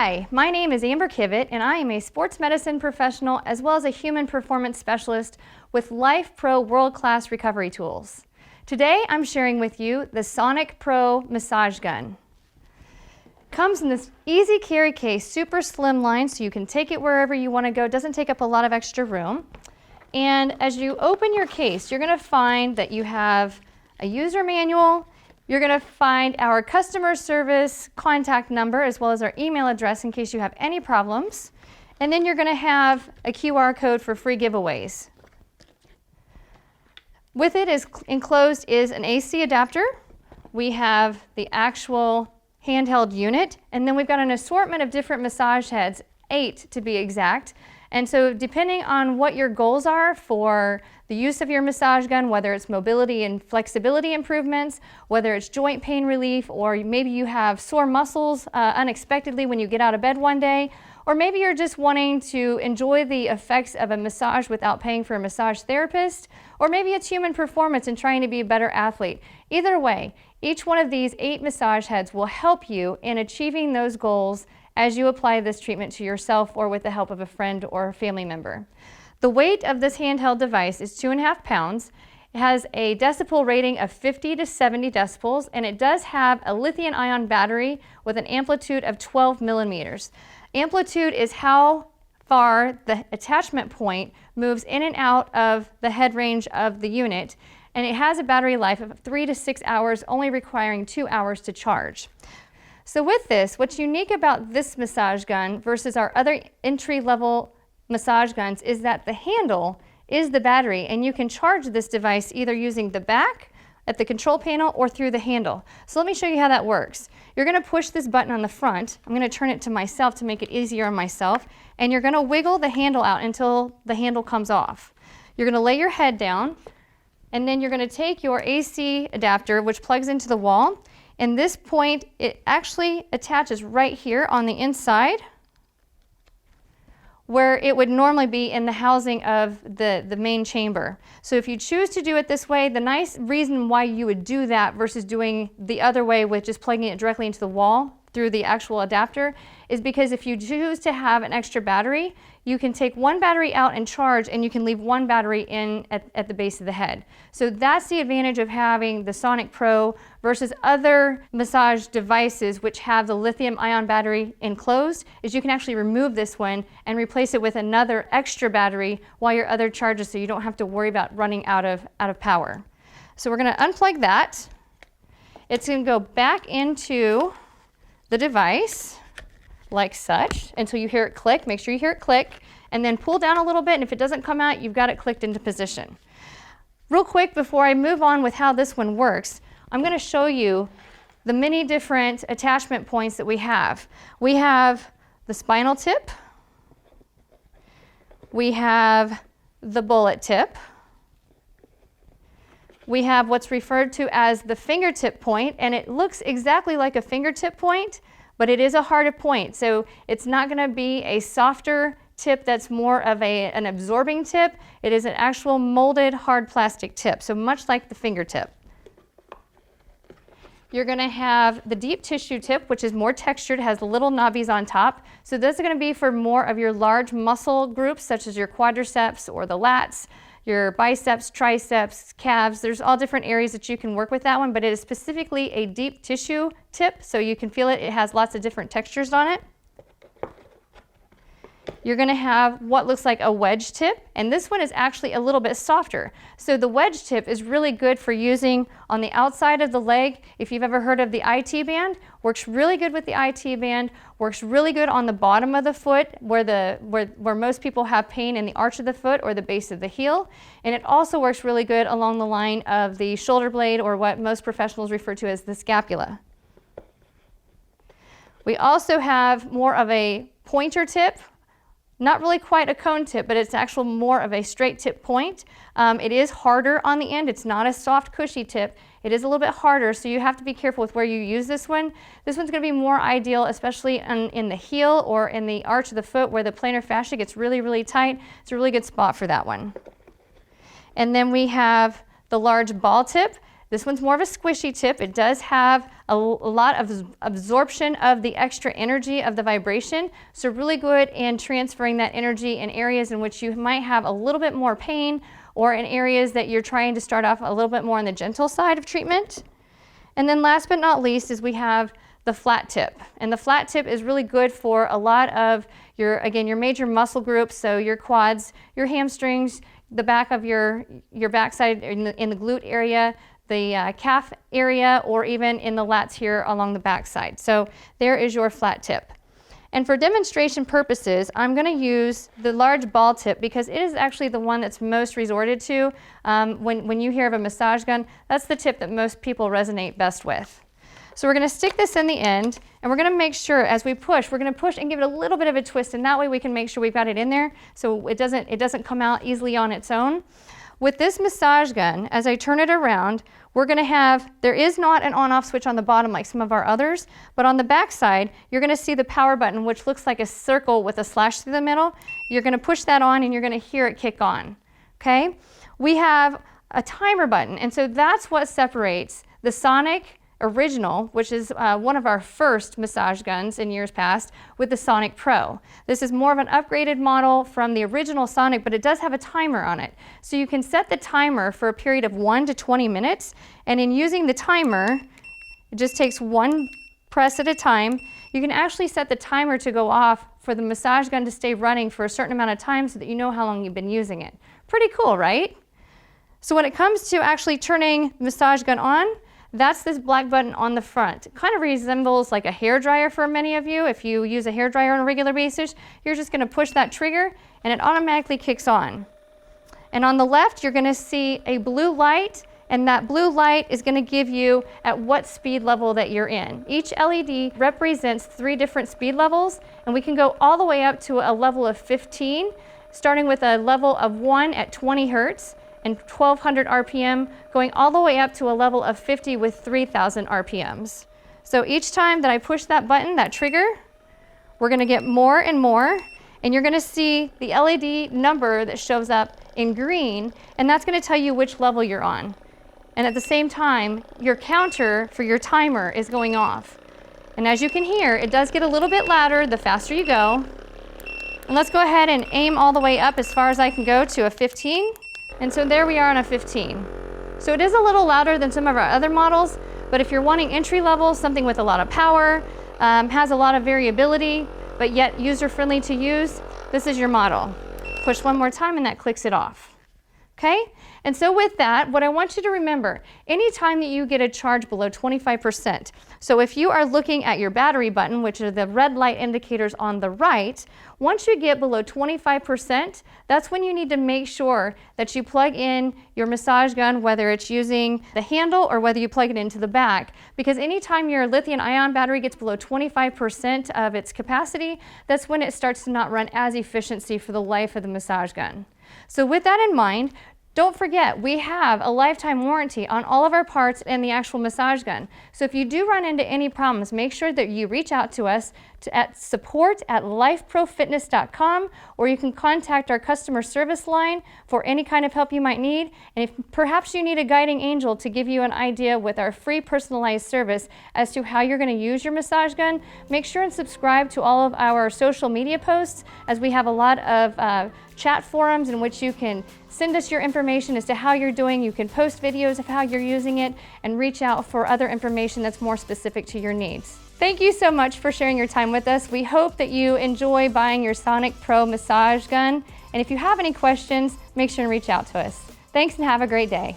Hi, my name is Amber Kivett, and I am a sports medicine professional as well as a human performance specialist with Lifepro world-class recovery tools. Today, I'm sharing with you the SonicPro Massage Gun. Comes in this easy carry case, super slim line, so you can take it wherever you want to go. It doesn't take up a lot of extra room. And as you open your case, you're going to find that you have a user manual. You're going to find our customer service contact number as well as our email address in case you have any problems. And then you're going to have a QR code for free giveaways. With it is enclosed is an AC adapter. We have the actual handheld unit, and then we've got an assortment of different massage heads, 8 to be exact. And so depending on what your goals are for the use of your massage gun, whether it's mobility and flexibility improvements, whether it's joint pain relief, or maybe you have sore muscles unexpectedly when you get out of bed one day, or maybe you're just wanting to enjoy the effects of a massage without paying for a massage therapist, or maybe it's human performance and trying to be a better athlete. Either way, each one of these 8 massage heads will help you in achieving those goals as you apply this treatment to yourself or with the help of a friend or a family member. The weight of this handheld device is 2.5 pounds. It has a decibel rating of 50 to 70 decibels, and it does have a lithium-ion battery with an amplitude of 12 millimeters. Amplitude is how far the attachment point moves in and out of the head range of the unit, and it has a battery life of 3 to 6 hours, only requiring 2 hours to charge. So with this, what's unique about this massage gun versus our other entry-level massage guns is that the handle is the battery, and you can charge this device either using the back at the control panel or through the handle. So let me show you how that works. You're going to push this button on the front. I'm going to turn it to myself to make it easier on myself, and you're going to wiggle the handle out until the handle comes off. You're going to lay your head down, and then you're going to take your AC adapter, which plugs into the wall. And this point, it actually attaches right here on the inside where it would normally be in the housing of the main chamber. So if you choose to do it this way, the nice reason why you would do that versus doing the other way with just plugging it directly into the wall through the actual adapter is because if you choose to have an extra battery, you can take one battery out and charge, and you can leave one battery in at the base of the head. So that's the advantage of having the SonicPro versus other massage devices which have the lithium-ion battery enclosed, is you can actually remove this one and replace it with another extra battery while your other charges, so you don't have to worry about running out of power. So we're going to unplug that. It's going to go back into the device like such until you hear it click. Make sure you hear it click, and then pull down a little bit, and if it doesn't come out, you've got it clicked into position. Real quick before I move on with how this one works, I'm going to show you the many different attachment points that we have. We have the spinal tip, we have the bullet tip, we have what's referred to as the fingertip point, and it looks exactly like a fingertip point, but it is a harder point. So it's not going to be a softer tip that's more of an absorbing tip. It is an actual molded hard plastic tip, so much like the fingertip. You're going to have the deep tissue tip, which is more textured, has the little knobbies on top. So this is going to be for more of your large muscle groups, such as your quadriceps or the lats, your biceps, triceps, calves. There's all different areas that you can work with that one, but it is specifically a deep tissue tip, so you can feel it. It has lots of different textures on it. You're going to have what looks like a wedge tip, and this one is actually a little bit softer. So the wedge tip is really good for using on the outside of the leg. If you've ever heard of the IT band, works really good with the IT band, works really good on the bottom of the foot where most people have pain in the arch of the foot or the base of the heel. And it also works really good along the line of the shoulder blade, or what most professionals refer to as the scapula. We also have more of a pointer tip. Not really quite a cone tip, but it's actually more of a straight tip point. It is harder on the end. It's not a soft, cushy tip. It is a little bit harder, so you have to be careful with where you use this one. This one's going to be more ideal, especially in the heel or in the arch of the foot where the plantar fascia gets really, really tight. It's a really good spot for that one. And then we have the large ball tip. This one's more of a squishy tip. It does have a lot of absorption of the extra energy of the vibration, so really good in transferring that energy in areas in which you might have a little bit more pain, or in areas that you're trying to start off a little bit more on the gentle side of treatment. And then last but not least is we have the flat tip. And the flat tip is really good for a lot of your major muscle groups, so your quads, your hamstrings, the back of your backside in the glute area, the calf area, or even in the lats here along the backside. So there is your flat tip. And for demonstration purposes, I'm going to use the large ball tip because it is actually the one that's most resorted to. When you hear of a massage gun, that's the tip that most people resonate best with. So we're going to stick this in the end, and we're going to make sure as we push, we're going to push and give it a little bit of a twist, and that way we can make sure we've got it in there so it doesn't come out easily on its own. With this massage gun, as I turn it around, we're going to have, there is not an on-off switch on the bottom like some of our others, but on the back side, you're going to see the power button, which looks like a circle with a slash through the middle. You're going to push that on and you're going to hear it kick on. Okay? We have a timer button, and so that's what separates the Sonic Original, which is one of our first massage guns in years past, with the SonicPro. This is more of an upgraded model from the original Sonic, but it does have a timer on it. So you can set the timer for a period of 1 to 20 minutes, and in using the timer, it just takes one press at a time. You can actually set the timer to go off for the massage gun to stay running for a certain amount of time so that you know how long you've been using it. Pretty cool, right? So when it comes to actually turning the massage gun on, that's this black button on the front. It kind of resembles like a hairdryer for many of you. If you use a hairdryer on a regular basis, you're just going to push that trigger and it automatically kicks on. And on the left, you're going to see a blue light, and that blue light is going to give you at what speed level that you're in. Each LED represents 3 different speed levels, and we can go all the way up to a level of 15, starting with a level of 1 at 20 hertz. And 1200 RPM, going all the way up to a level of 50 with 3000 RPMs. So each time that I push that button, that trigger, we're going to get more and more, and you're going to see the LED number that shows up in green, and that's going to tell you which level you're on. And at the same time, your counter for your timer is going off. And as you can hear, it does get a little bit louder the faster you go. And let's go ahead and aim all the way up as far as I can go to a 15. And so there we are on a 15. So it is a little louder than some of our other models, but if you're wanting entry level, something with a lot of power, has a lot of variability, but yet user-friendly to use, this is your model. Push one more time and that clicks it off. Okay? And so with that, what I want you to remember, anytime that you get a charge below 25%, so if you are looking at your battery button, which are the red light indicators on the right, once you get below 25%, that's when you need to make sure that you plug in your massage gun, whether it's using the handle or whether you plug it into the back. Because anytime your lithium-ion battery gets below 25% of its capacity, that's when it starts to not run as efficiency for the life of the massage gun. So with that in mind, don't forget, we have a lifetime warranty on all of our parts and the actual massage gun. So if you do run into any problems, make sure that you reach out to us at support@lifeprofitness.com, or you can contact our customer service line for any kind of help you might need. And if perhaps you need a guiding angel to give you an idea with our free personalized service as to how you're going to use your massage gun, make sure and subscribe to all of our social media posts, as we have a lot of chat forums in which you can send us your information as to how you're doing. You can post videos of how you're using it and reach out for other information that's more specific to your needs. Thank you so much for sharing your time with us. We hope that you enjoy buying your SonicPro Massage Gun. And if you have any questions, make sure and reach out to us. Thanks and have a great day.